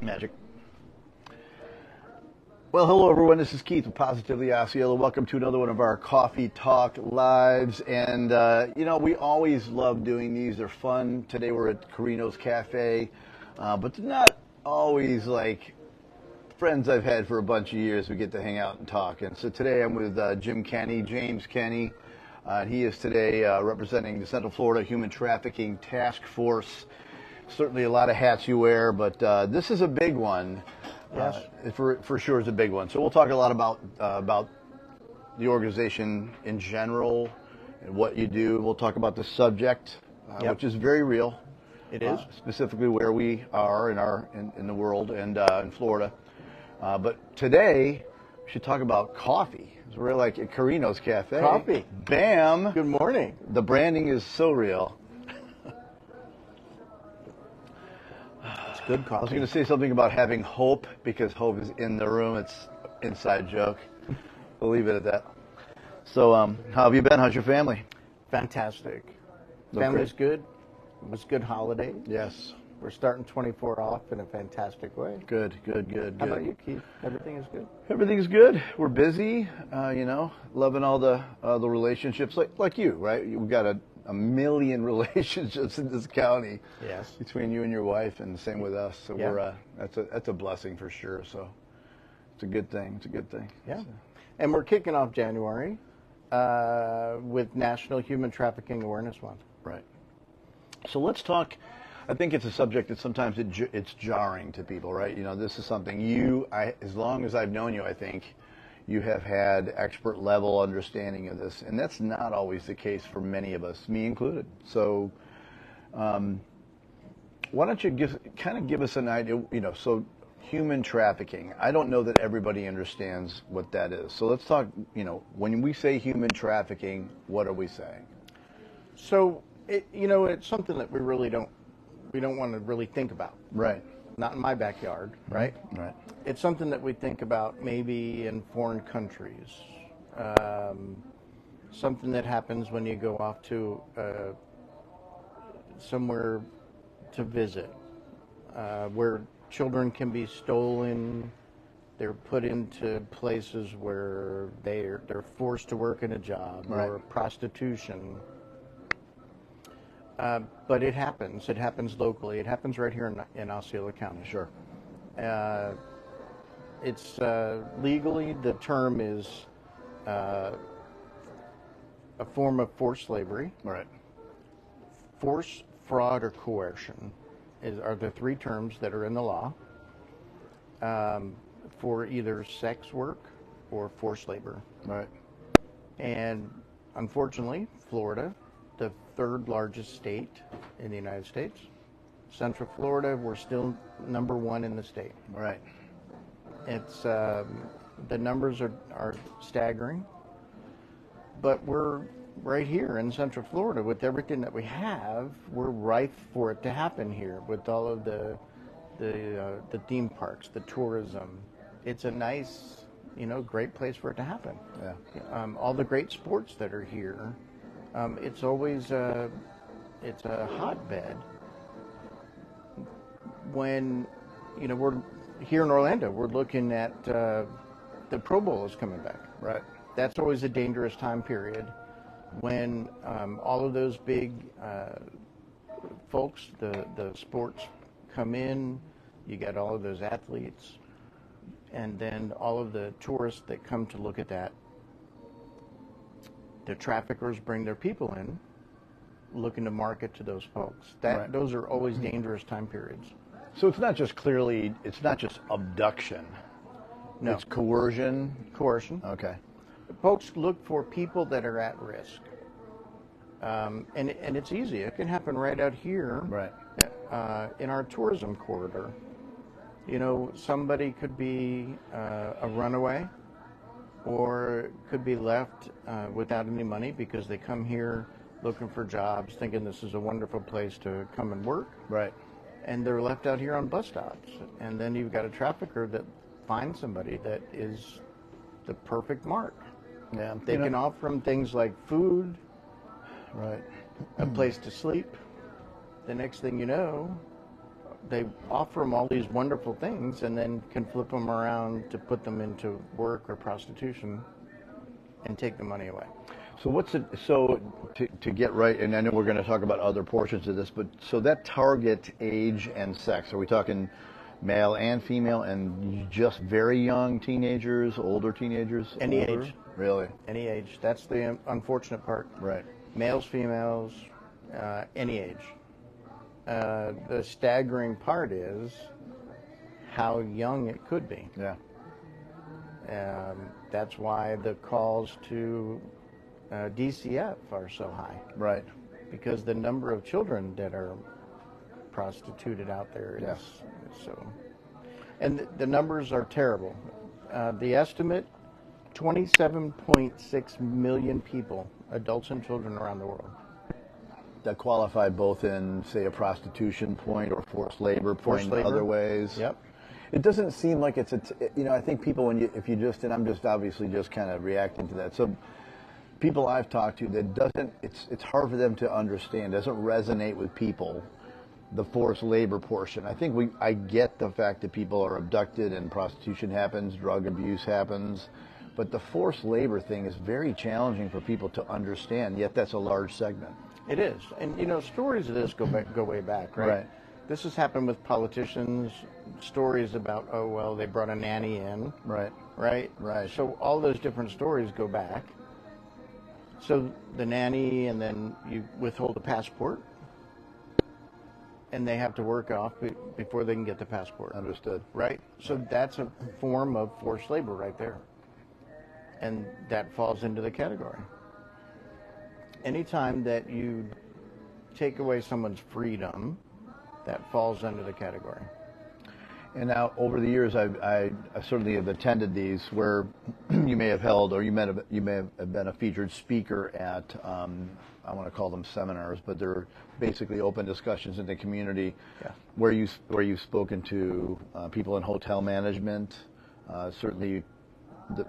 Magic. Well, hello everyone. This is Keith with Positively Osceola. Welcome to another one of our Coffee Talk Lives. And, we always love doing these. They're fun. Today we're at Carino's Cafe. But they're not always like friends I've had for a bunch of years. We get to hang out and talk. And so today I'm with Jim Kenney, James Kenney. He is today representing the Central Florida Human Trafficking Task Force. Certainly a lot of hats you wear, but this is a big one. Yes. For sure is a big one. So we'll talk a lot about the organization in general and what you do. We'll talk about the subject, which is very real. It is. Specifically where we are in the world and in Florida. But today we should talk about coffee. So we're like at Carino's Cafe. Coffee. Bam. Good morning. The branding is so real. It's good coffee. I was going to say something about having hope because hope is in the room. It's an inside joke. We'll leave it at that. So, how have you been? How's your family? Fantastic. Look Family's great. good. It was a good holiday. Yes. We're starting 24 off in a fantastic way. Good. How about you, Keith? Everything is good? Everything's good. We're busy, loving all the relationships like you, right? We've got a million relationships in this county. Yes. Between you and your wife, and the same with us. So Yeah. that's a blessing for sure. So it's a good thing. Yeah. So. And we're kicking off January with National Human Trafficking Awareness Month. Right. So let's talk. I think it's a subject that sometimes it's jarring to people, right? This is something as long as I've known you, I think you have had expert level understanding of this, and that's not always the case for many of us, me included. So, why don't you give us an idea? So human trafficking. I don't know that everybody understands what that is. So let's talk. When we say human trafficking, what are we saying? So, it's something that we don't want to really think about. Right. Not in my backyard, right? Right. It's something that we think about maybe in foreign countries. Something that happens when you go off to somewhere to visit, where children can be stolen. They're put into places where they're forced to work in a job, right, or prostitution. But it happens. It happens locally. It happens right here in Osceola County. Sure. It's legally, the term is a form of forced slavery. Right. Force, fraud, or coercion are the three terms that are in the law for either sex work or forced labor. Right. And unfortunately, Florida, the third largest state in the United States. Central Florida, we're still number one in the state. Right. It's the numbers are staggering, but we're right here in Central Florida with everything that we have. We're ripe for it to happen here with all of the theme parks, the tourism. It's a nice, great place for it to happen. Yeah. All the great sports that are here. It's always it's a hotbed. When we're here in Orlando, we're looking at the Pro Bowl is coming back. Right. That's always a dangerous time period when all of those big folks, the sports come in. You got all of those athletes, and then all of the tourists that come to look at that. The traffickers bring their people in, looking to market to those folks. Right. Those are always dangerous time periods. So it's not just abduction. No. It's coercion. Coercion. Okay. Folks look for people that are at risk. And it's easy. It can happen right out here. Right. In our tourism corridor. Somebody could be a runaway, or could be left without any money because they come here looking for jobs, thinking this is a wonderful place to come and work. Right. And they're left out here on bus stops. And then you've got a trafficker that finds somebody that is the perfect mark. Yeah. They can offer them things like food, right, a place to sleep. The next thing you know, they offer them all these wonderful things and then can flip them around to put them into work or prostitution and take the money away. So what's it? So to get right, and I know we're going to talk about other portions of this, but so that target age and sex. Are we talking male and female, and just very young teenagers, older teenagers? Any older? age. Really? Any age. That's the unfortunate part. Right. Males, females, any age. The staggering part is how young it could be. Yeah. That's why the calls to DCF are so high. Right. Because the number of children that are prostituted out there is so. And the numbers are terrible. The estimate, 27.6 million people, adults and children around the world. That qualify both in, say, a prostitution point or forced labor point, other ways. Yep. It doesn't seem like it's I think people, if you just, and I'm just obviously just kind of reacting to that. So people I've talked to, that doesn't, it's hard for them to understand, doesn't resonate with people, the forced labor portion. I think I get the fact that people are abducted and prostitution happens, drug abuse happens, but the forced labor thing is very challenging for people to understand, yet that's a large segment. It is. And, stories of this go way back, right? Right. This has happened with politicians, stories about, oh, well, they brought a nanny in. Right. Right? Right. So all those different stories go back. So the nanny, and then you withhold a passport, and they have to work off before they can get the passport. Understood. Right? So that's a form of forced labor right there. And that falls into the category. Anytime that you take away someone's freedom, that falls under the category. And now, over the years, I certainly have attended these where you may have held, or you may have been a featured speaker at, I want to call them seminars, but they're basically open discussions in the community, where you've spoken to people in hotel management. Certainly,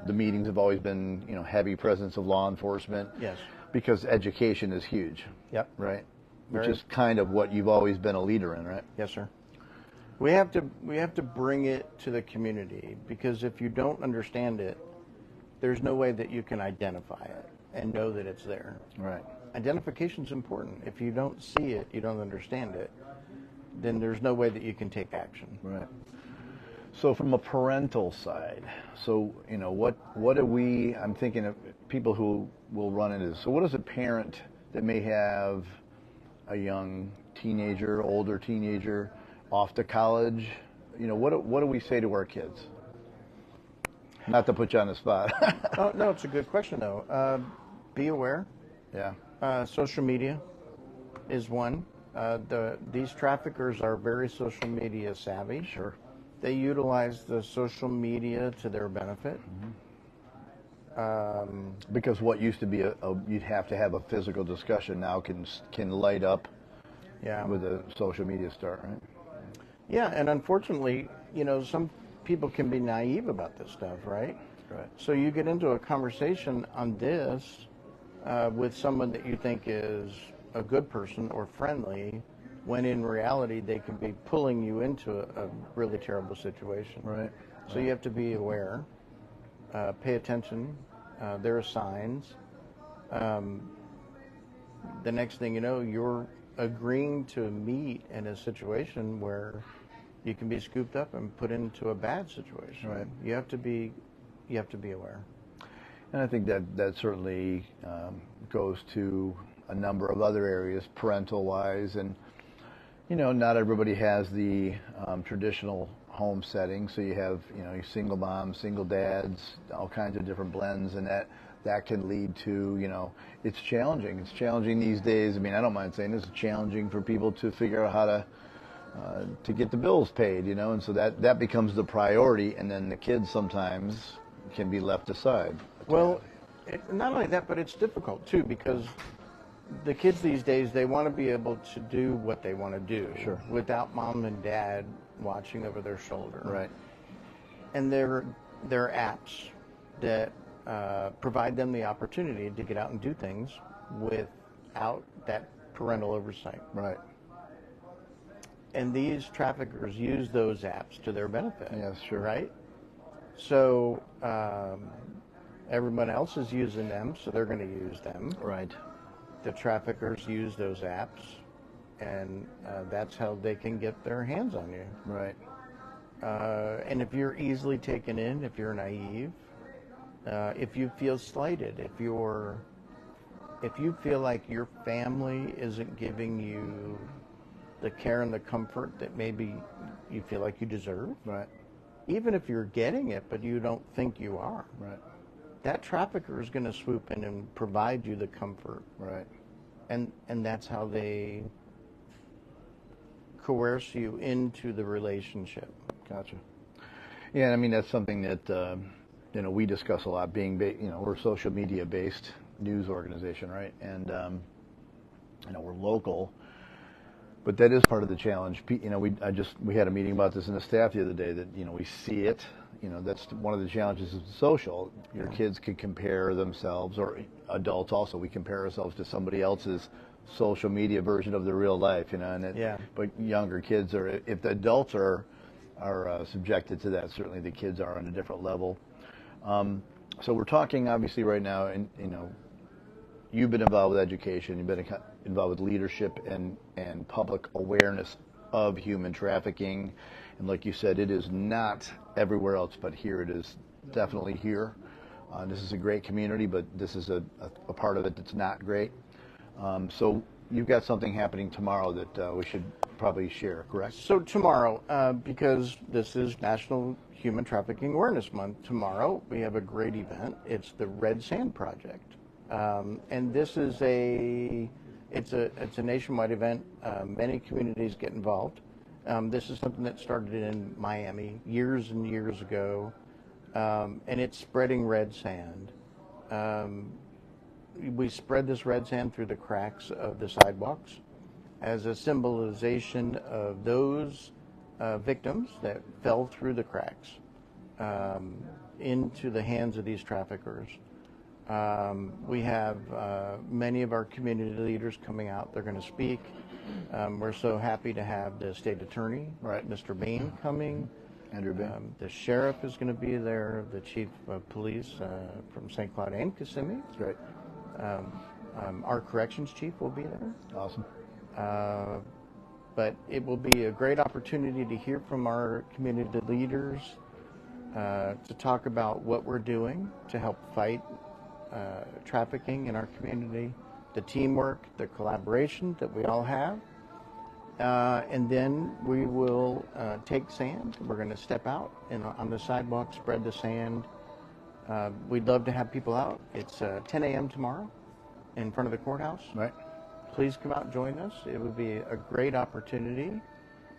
the meetings have always been, heavy presence of law enforcement. Yes. Because education is huge. Yep. Right. Which is kind of what you've always been a leader in, right? Yes, sir. We have to bring it to the community, because if you don't understand it, there's no way that you can identify it and know that it's there. Right. Identification is important. If you don't see it, you don't understand it, then there's no way that you can take action. Right. So from a parental side, what do we, I'm thinking of people who will run into this. So what is a parent that may have a young teenager, older teenager, off to college? What do we say to our kids? Not to put you on the spot. Oh, no, it's a good question, though. Be aware. Yeah. Social media is one. These traffickers are very social media savvy. Sure. They utilize the social media to their benefit. Mm-hmm. Because what used to be you'd have to have a physical discussion now can light up with a social media start, right? Yeah, and unfortunately, some people can be naive about this stuff, right? Right. So you get into a conversation on this with someone that you think is a good person or friendly, when in reality they could be pulling you into a really terrible situation. Right. So you have to be aware, pay attention. There are signs. The next thing you know, you're agreeing to meet in a situation where you can be scooped up and put into a bad situation. Right. You have to be aware. And I think that certainly goes to a number of other areas, parental-wise, and not everybody has the traditional home setting. So you have your single moms, single dads, all kinds of different blends, and that can lead to it's challenging. It's challenging these days. I mean, I don't mind saying this. It's challenging for people to figure out how to get the bills paid, and so that becomes the priority, and then the kids sometimes can be left aside. Well, not only that, but it's difficult too, because the kids these days, they want to be able to do what they want to do. Sure. Without mom and dad watching over their shoulder. Right. And there are apps that provide them the opportunity to get out and do things without that parental oversight. Right. And these traffickers use those apps to their benefit. Yes, sure. Right? So everyone else is using them, so they're going to use them. Right. The traffickers use those apps, and that's how they can get their hands on you. Right. And if you're easily taken in, if you're naive, if you feel slighted, if you feel like your family isn't giving you the care and the comfort that maybe you feel like you deserve, Right. even if you're getting it but you don't think you are, Right. that trafficker is going to swoop in and provide you the comfort. Right. And that's how they coerce you into the relationship. Gotcha. Yeah, and I mean that's something that we discuss a lot. Being we're a social media based news organization, right? And we're local, but that is part of the challenge. We had a meeting about this in the staff the other day. That we see it. That's one of the challenges of social. Your kids could compare themselves, or adults also. We compare ourselves to somebody else's social media version of the real life, But younger kids if the adults are subjected to that, certainly the kids are on a different level. So we're talking obviously right now, and you've been involved with education, you've been involved with leadership and public awareness of human trafficking, and like you said, it is not everywhere else, but here it is definitely here. This is a great community, but this is a part of it that's not great. So you've got something happening tomorrow that we should probably share, correct? So tomorrow, because this is National Human Trafficking Awareness Month, tomorrow we have a great event. It's the Red Sand Project, and this is it's a nationwide event. Many communities get involved. This is something that started in Miami years and years ago, and it's spreading red sand. We spread this red sand through the cracks of the sidewalks as a symbolization of those victims that fell through the cracks into the hands of these traffickers. We have many of our community leaders coming out. They're going to speak. We're so happy to have the state attorney, Right. Mr. Bain, coming. Andrew Bain. The sheriff is going to be there, the chief of police from St. Cloud and Kissimmee. Great. Our corrections chief will be there. Awesome. But it will be a great opportunity to hear from our community leaders, to talk about what we're doing to help fight trafficking in our community, the teamwork, the collaboration that we all have. And then we will take sand. We're going to step out on the sidewalk, spread the sand. We'd love to have people out. It's 10 a.m. tomorrow in front of the courthouse. Right. Please come out and join us. It would be a great opportunity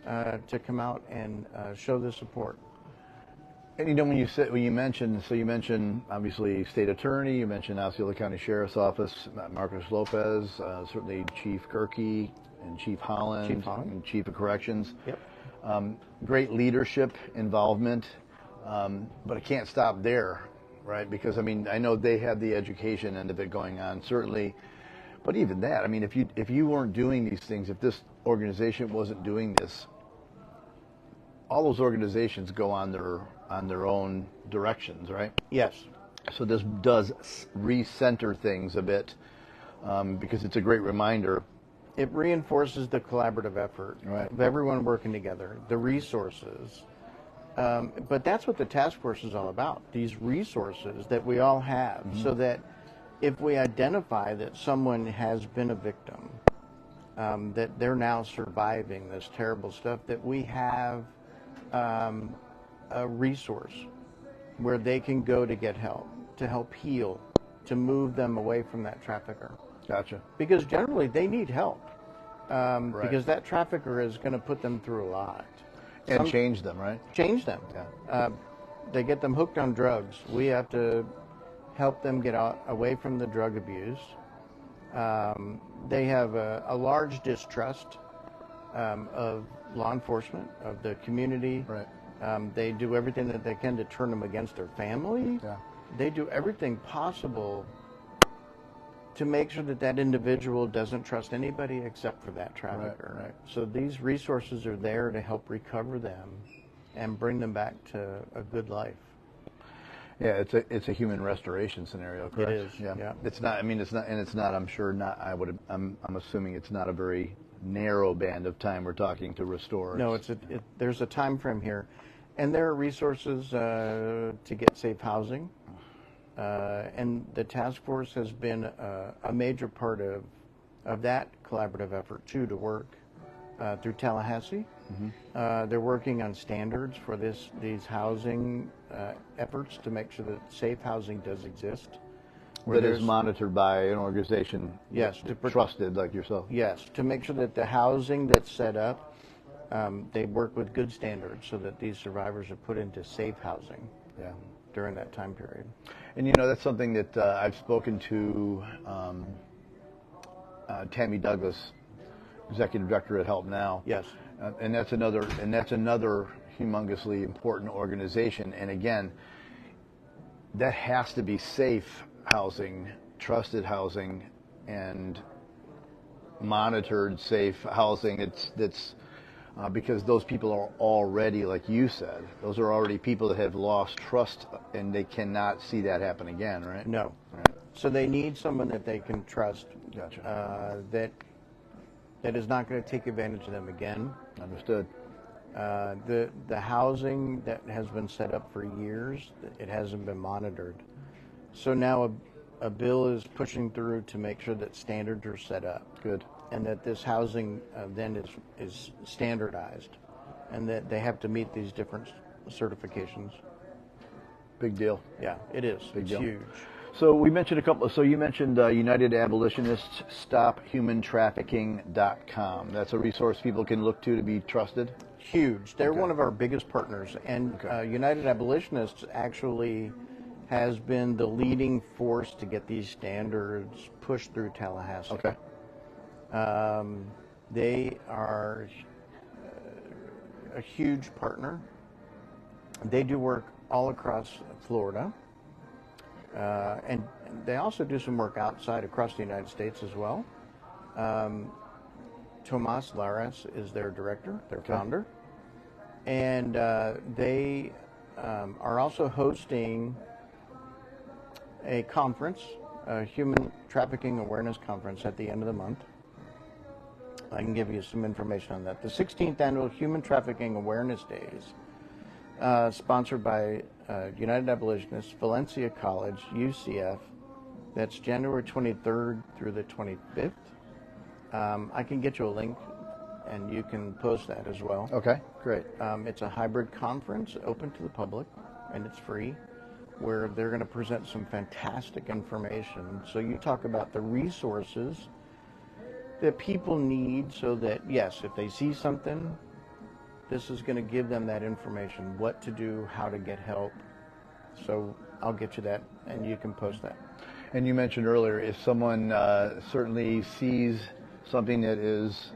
to come out and show the support. And when you mentioned obviously state attorney, you mentioned Osceola County Sheriff's Office, Marcus Lopez, certainly Chief Kirky and Chief Holland, and Chief of Corrections. Yep. Great leadership involvement, but it can't stop there, right? Because I know they have the education end of it going on, certainly. But even that, if you weren't doing these things, if this organization wasn't doing this, all those organizations go on their own directions, right? Yes. So this does recenter things a bit, because it's a great reminder. It reinforces the collaborative effort of everyone working together, the resources. But that's what the task force is all about, these resources that we all have, so that if we identify that someone has been a victim, that they're now surviving this terrible stuff, that we have a resource where they can go to get help, to help heal, to move them away from that trafficker. Gotcha. Because generally they need help, because that trafficker is going to put them through a lot. And change them, right? Change them. Yeah. They get them hooked on drugs. We have to help them get away from the drug abuse. They have a large distrust of law enforcement, of the community. Right. They do everything that they can to turn them against their family. Yeah. They do everything possible to make sure that that individual doesn't trust anybody except for that trafficker. Right. So these resources are there to help recover them and bring them back to a good life. Yeah, it's a human restoration scenario, correct? It is. Yeah. It's not. I mean, it's not, and it's not. I'm sure not. I'm assuming it's not a very narrow band of time we're talking to restore. No, there's a time frame here, and there are resources to get safe housing, and the task force has been a major part of that collaborative effort too, to work through Tallahassee. Mm-hmm. They're working on standards for these housing efforts to make sure that safe housing does exist. That is monitored by an organization, yes, trusted like yourself. Yes, to make sure that the housing that's set up, they work with good standards so that these survivors are put into safe housing. Yeah. During that time period. And that's something that I've spoken to Tammy Douglas, executive director at Help Now. Yes. And that's another humongously important organization. And again, that has to be safe housing, trusted housing, and monitored safe housing. That's because those people are already, like you said, those are already people that have lost trust, and they cannot see that happen again, right? No. Right. So they need someone that they can trust. Gotcha. That is not going to take advantage of them again. Understood. The housing that has been set up for years, it hasn't been monitored. So now a bill is pushing through to make sure that standards are set up. Good. And that this housing then is standardized, and that they have to meet these different certifications. Big deal. Yeah, it is. Big it's deal. Huge. So we mentioned a couple. So you mentioned United Abolitionists StopHumanTrafficking.com. That's a resource people can look to be trusted. Huge. They're one of our biggest partners, and United Abolitionists actually has been the leading force to get these standards pushed through Tallahassee. Okay. They are a huge partner. They do work all across Florida, and they also do some work outside across the United States as well. Tomas Lares is their director, their founder, and they are also hosting a conference, a human trafficking awareness conference at the end of the month. I can give you some information on that. The 16th Annual Human Trafficking Awareness Days, sponsored by United Abolitionists, Valencia College, UCF. That's January 23rd through the 25th. I can get you a link, and you can post that as well. Okay, great. It's a hybrid conference open to the public, and it's free, where they're going to present some fantastic information. So you talk about the resources that people need so that, yes, if they see something, this is going to give them that information, what to do, how to get help. So I'll get you that, and you can post that. And you mentioned earlier, if someone certainly sees something that is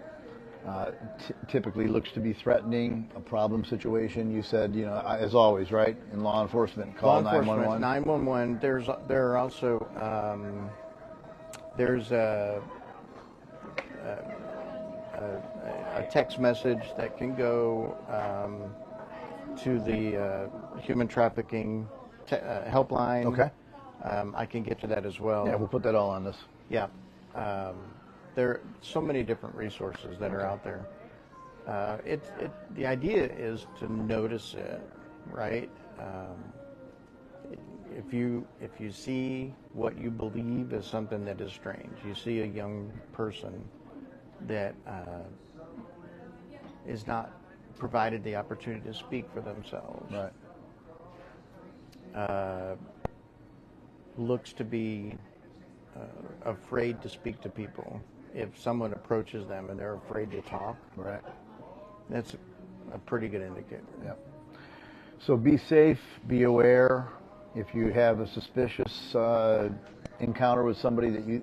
typically looks to be threatening, a problem situation, you said, as always, right, in law enforcement, call 911. 911. There are also there's a text message that can go to the human trafficking helpline. Okay. I can get to that as well. Yeah, we'll put that all on this. Yeah. There are so many different resources that are out there. The idea is to notice it, right? If you see what you believe is something that is strange, you see a young person that is not provided the opportunity to speak for themselves, right? Looks to be afraid to speak to people. If someone approaches them and they're afraid to talk, right, that's a pretty good indicator. Yep. So be safe, be aware. If you have a suspicious encounter with somebody that you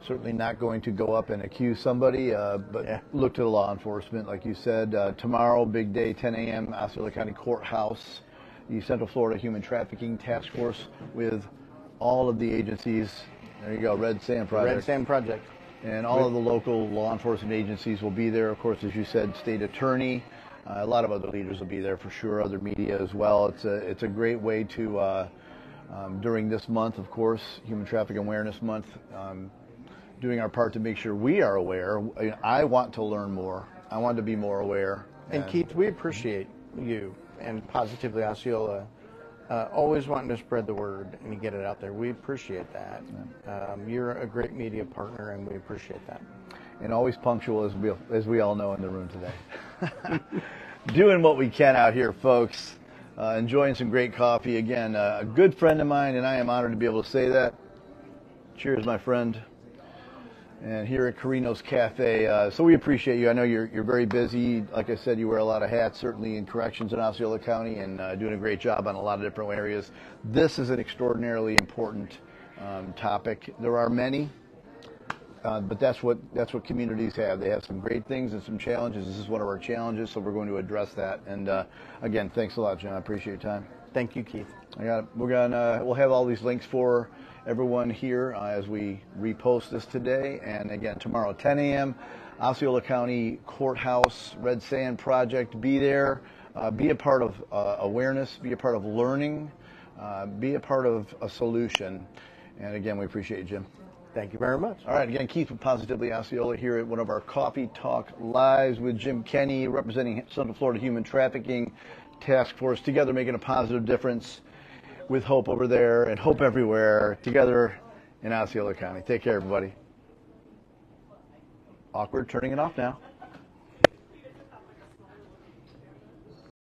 certainly not going to go up and accuse somebody, but look to the law enforcement, like you said. Tomorrow, big day, 10 a.m., Osceola County Courthouse, the Central Florida Human Trafficking Task Force with all of the agencies There you go, Red Sand Project. Red Sand Project. And all of the local law enforcement agencies will be there. Of course, as you said, state attorney. A lot of other leaders will be there for sure, other media as well. It's a great way to, during this month, of course, Human Trafficking Awareness Month, doing our part to make sure we are aware. I want to learn more. I want to be more aware. And Keith, we appreciate you and Positively Osceola always wanting to spread the word and get it out there. We appreciate that. You're a great media partner, and we appreciate that. And always punctual, as we all know in the room today. Doing what we can out here, folks. Enjoying some great coffee. Again, a good friend of mine, and I am honored to be able to say that. Cheers, my friend. And here at Carino's Cafe. So we appreciate you. I know you're very busy. Like I said, you wear a lot of hats, certainly in corrections in Osceola County, and doing a great job on a lot of different areas. This is an extraordinarily important topic. There are many. But that's what communities have. They have some great things and some challenges. This is one of our challenges, so we're going to address that. And again, thanks a lot, John. I appreciate your time. Thank you, Keith. We'll have all these links for everyone here as we repost this today. And again, tomorrow, 10 a.m., Osceola County Courthouse, Red Sand Project. Be there. Be a part of awareness. Be a part of learning. Be a part of a solution. And again, we appreciate you, Jim. Thank you very much. All right, again, Keith with Positively Osceola here at one of our Coffee Talk Lives with Jim Kenney, representing Central Florida Human Trafficking Task Force, together making a positive difference with hope over there and hope everywhere, together in Osceola County. Take care, everybody. Awkward, turning it off now.